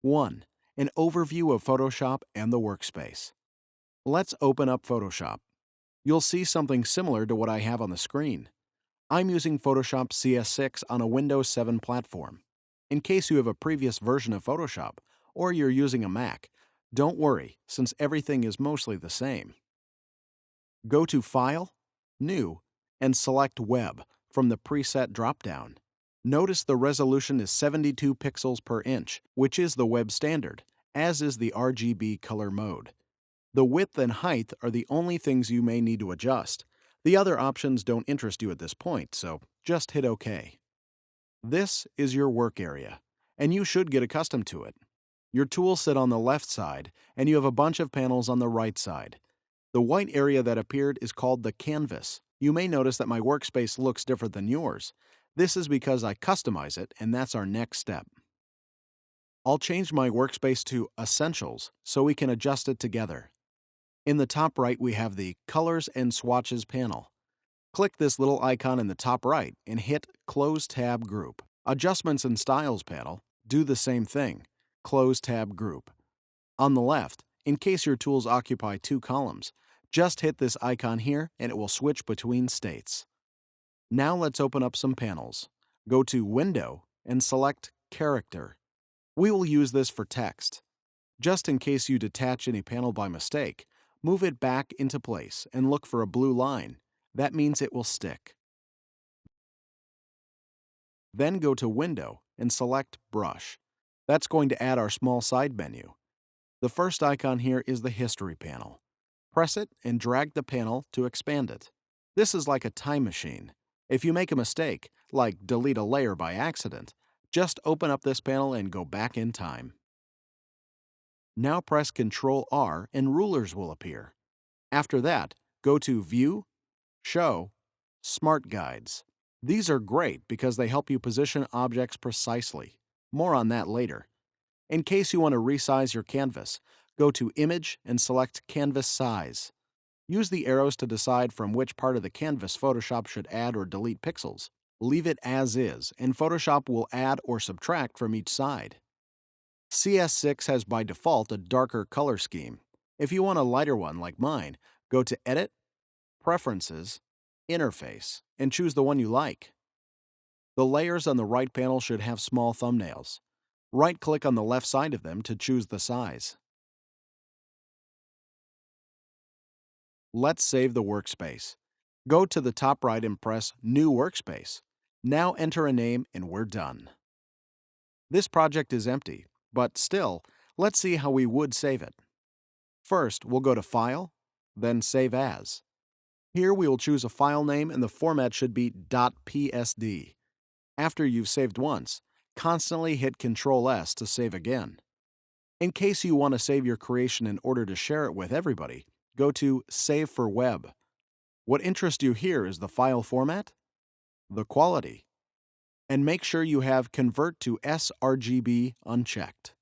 1. An overview of Photoshop and the workspace. Let's open up Photoshop. You'll see something similar to what I have on the screen. I'm using Photoshop CS6 on a Windows 7 platform. In case you have a previous version of Photoshop, or you're using a Mac, don't worry, since everything is mostly the same. Go to File, New, and select Web from the preset dropdown. Notice the resolution is 72 pixels per inch, which is the web standard, as is the RGB color mode. The width and height are the only things you may need to adjust. The other options don't interest you at this point, so just hit OK. This is your work area, and you should get accustomed to it. Your tools sit on the left side, and you have a bunch of panels on the right side. The white area that appeared is called the canvas. You may notice that my workspace looks different than yours. This is because I customize it, and that's our next step. I'll change my workspace to Essentials so we can adjust it together. In the top right, we have the Colors and Swatches panel. Click this little icon in the top right and hit Close Tab Group. Adjustments and Styles panel, do the same thing. Close Tab Group. On the left, in case your tools occupy two columns, just hit this icon here and it will switch between states. Now let's open up some panels. Go to Window and select Character. We will use this for text. Just in case you detach any panel by mistake, move it back into place and look for a blue line. That means it will stick. Then go to Window and select Brush. That's going to add our small side menu. The first icon here is the History panel. Press it and drag the panel to expand it. This is like a time machine. If you make a mistake, like delete a layer by accident, just open up this panel and go back in time. Now press Ctrl-R and rulers will appear. After that, go to View, Show, Smart Guides. These are great because they help you position objects precisely. More on that later. In case you want to resize your canvas, go to Image and select Canvas Size. Use the arrows to decide from which part of the canvas Photoshop should add or delete pixels. Leave it as is, and Photoshop will add or subtract from each side. CS6 has by default a darker color scheme. If you want a lighter one like mine, go to Edit, Preferences, Interface, and choose the one you like. The layers on the right panel should have small thumbnails. Right-click on the left side of them to choose the size. Let's save the workspace. Go to the top right and press New Workspace. Now enter a name and we're done. This project is empty, but still, let's see how we would save it. First, we'll go to File, then Save As. Here we will choose a file name and the format should be .psd. After you've saved once, constantly hit Ctrl-S to save again. In case you want to save your creation in order to share it with everybody, go to Save for Web. What interests you here is the file format, the quality, and make sure you have Convert to sRGB unchecked.